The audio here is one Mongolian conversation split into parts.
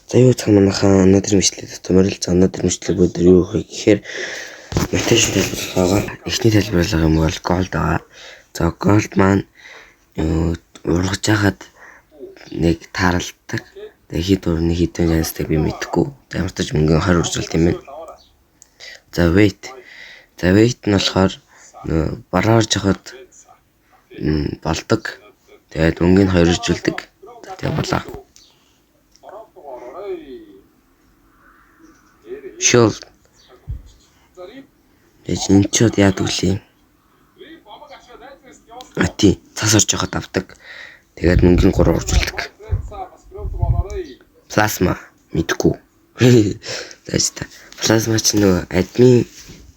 За юу цаг манайхаа өнөөдөр мэдлэг томорил за өнөөдөр мэдлэг өдөр юу вэ гэхээр мотивашн тайлбарлах байгаа. Эхний тайлбарлага юм бол голд байгаа. За голд маань ургаж хахад нэг тааралдаг. Тэгээ хэд урны хэдэн янзтай би мэдэхгүй. Ямар ч мөнгөний 20 үржилт юм байна. За weight. За weight нь болохоор бараарж хахад болдог. Тэгээд мөнгөний 2 үржилдэг. Тэгээ болоо. Шул. Энэ ч яадаг лээ. Ати цас орж байгаад авдаг. Тэгээд мөнгөний 3 үржилдэг. Плазма мэдгүй. Тааштай. Плазма ч нөгөө админ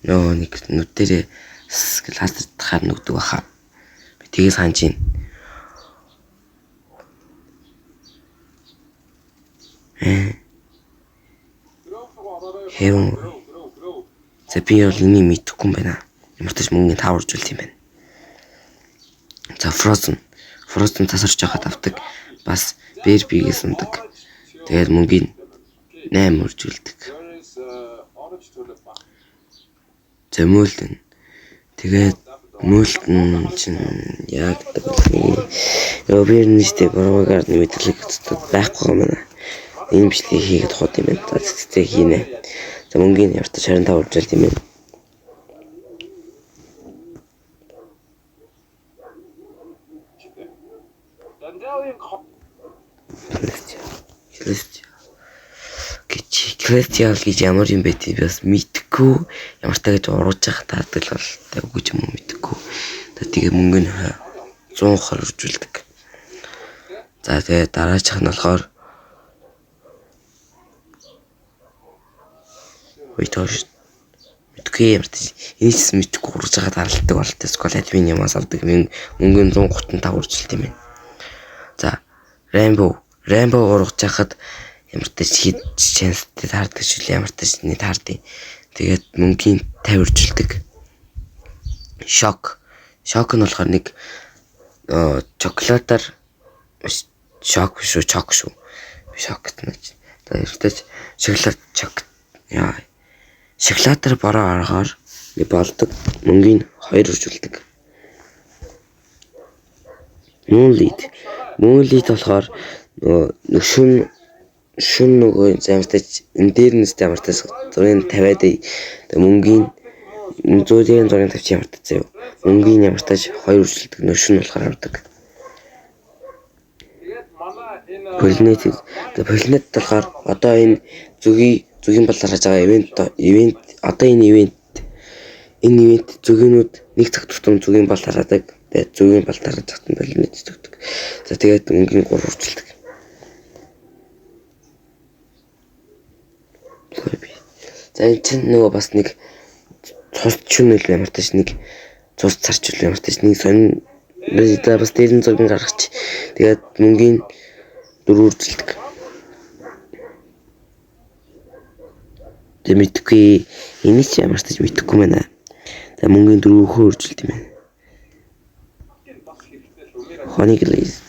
нэг нүдэрээ лазер тахаар нүгдэг баха. Би тгий санаж байна. Хэвэн. За би бол энийг мэдэхгүй юм байна. Ямар ч мөнгөний 5 үржилт юм байна. За frozen. Frozen цас орж байгаад авдаг. Бас бэрбигээс ундаг. Тэгээд мөнгөний 8 үржилдэг. За мөлтөн. Тэгээд мөлтөн чинь яг гэдэг. Өвөрнөстэй бороогаар мэдлэг байхгүй юм байна. Энэ бичлэгийг хийгээд хот юм байна. За цэцтэй хийнэ. За мөнгөний явтаж 25 үржилт юм байна. Кристиал гэж ямар юм бэ тий би бас мэдхгүй. Ямар таа гэж урууж явах таадаг л бол үгүй ч юм уу мэдхгүй. Тэгээ мөнгөний 120 үржилдэг. За тэгээ дараачих нь болохоор Витош мэдгүй ямар тий энэс мэдхгүй урууж байгаа даралдаг болтой скол админ ямаас авдаг мөнгөний 135 үржилт юм байна. За Rainbow урууж яхад ямар ч хэд чэнстэй таардаг шил ямар ч нэг таардыг. Тэгээд мөнгөний 50 үржилдэг. Шок нь болохоор нэг чоколатаар шок шүү. Би шокт нэг. Тэгээд шоколадаар бороо аргаар болдог. Мөнгөний 2 үржилдэг. Moonlight болохоор шүн нөгөө замтаж энэ дээр нэстэй ямартай зургийн 50-аад тэгээ мөнгөний 100-ийн зургийн 50 ямартай заяа. Мөнгөний ямартайж 2 үржилдэг нөө шүн болохоор авдаг. Planet болохоор одоо энэ зүгийн балаар хаж байгаа ивент одоо энэ ивент зүгийнүүд нэг цаг тутам зүгийн бал хараадаг. Тэгээд зүгийн бал тарах цагтан Planet зүгдэг. За тэгээд мөнгөний 3 үржилдэг. За энэ чинь нөгөө бас нэг цусч юм л ямар тааш нэг цус царч үл ямар тааш нэг сонин бас дээр нь зургийн гаргач. Тэгээд мөнгөний 4 үржилдэг. Тэ мэдгүй энэ ч ямар тааш мэдгүй байна. За мөнгөний 4 үржилт юм байна. Хоник лиз.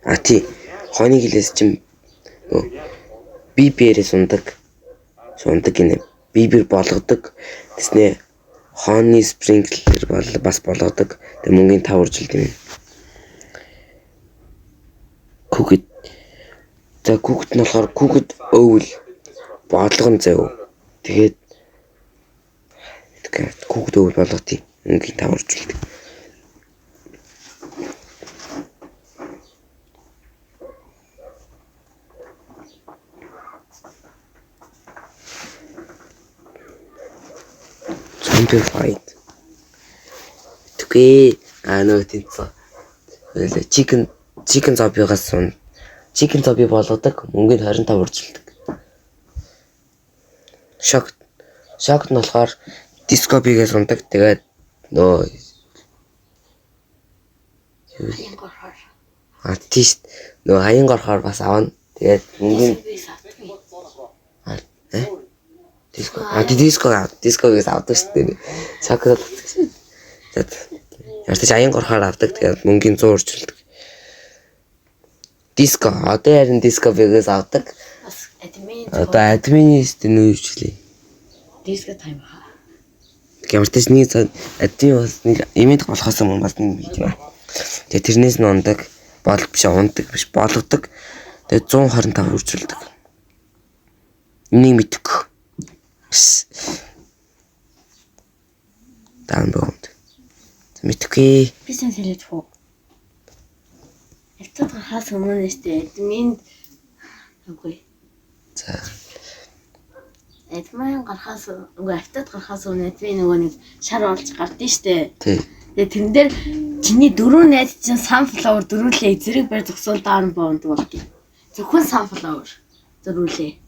Ати хоник лиз чинь биберээс ундаг гинэ. Бибер болгодог. Тэснэ хоны спринклер бас болгодог. Тэгээ мөнгөний 5 үржилт юм. Күгэд. За күгэд нь болохоор күгэд өвөл бодлого нь заяа. Тэгээд күгэд өвөл болготи. Мөнгөний 5 үржилт. Simplified. Түгээ нөө тэнцээ. Chicken zombie-гаас chicken zombie болгодог мөнгөний 25 үржилдэг. Шок нь болохоор дискобигээс ундаг. Тэгээд нөө артист нөө хаян горохоор бас авна. Тэгээд мөнгөний дискогээс авдаг шүү дээ. Шоколад. Яартаж аян горохоор авдаг. Тэгээд мөнгөний 100 орчуулдаг. Диско. Одоо ярин диско бигээс авдаг. Бас админ. Одоо админист нь юу хвчлээ. Диско тайм хаа. Ямартаж нэг админ бас нэг имид болохоос өмнө бас нэг юм. Тэгээд тэрнээс нь ундаг. Бол биш ундаг биш болгодог. Тэгээд 125 үржүүлдэг. Энийг мэдэх. Даан бомд. Мэдхгүй. Би сэн хэлээд хөө. Эцэг хаас өмнө нэстэ админ үгүй. За. Админ гарахаас үгүй автод гарахаас өмнө админ нөгөө нэг шар олж гардыг штэ. Тий. Тэгээ тэрэн дээр чиний дөрөв найз чинь sunflower дөрүүлээ зэрэг барь зогсоол даан боонд болдгийг. Зөвхөн sunflower дөрүүлээ.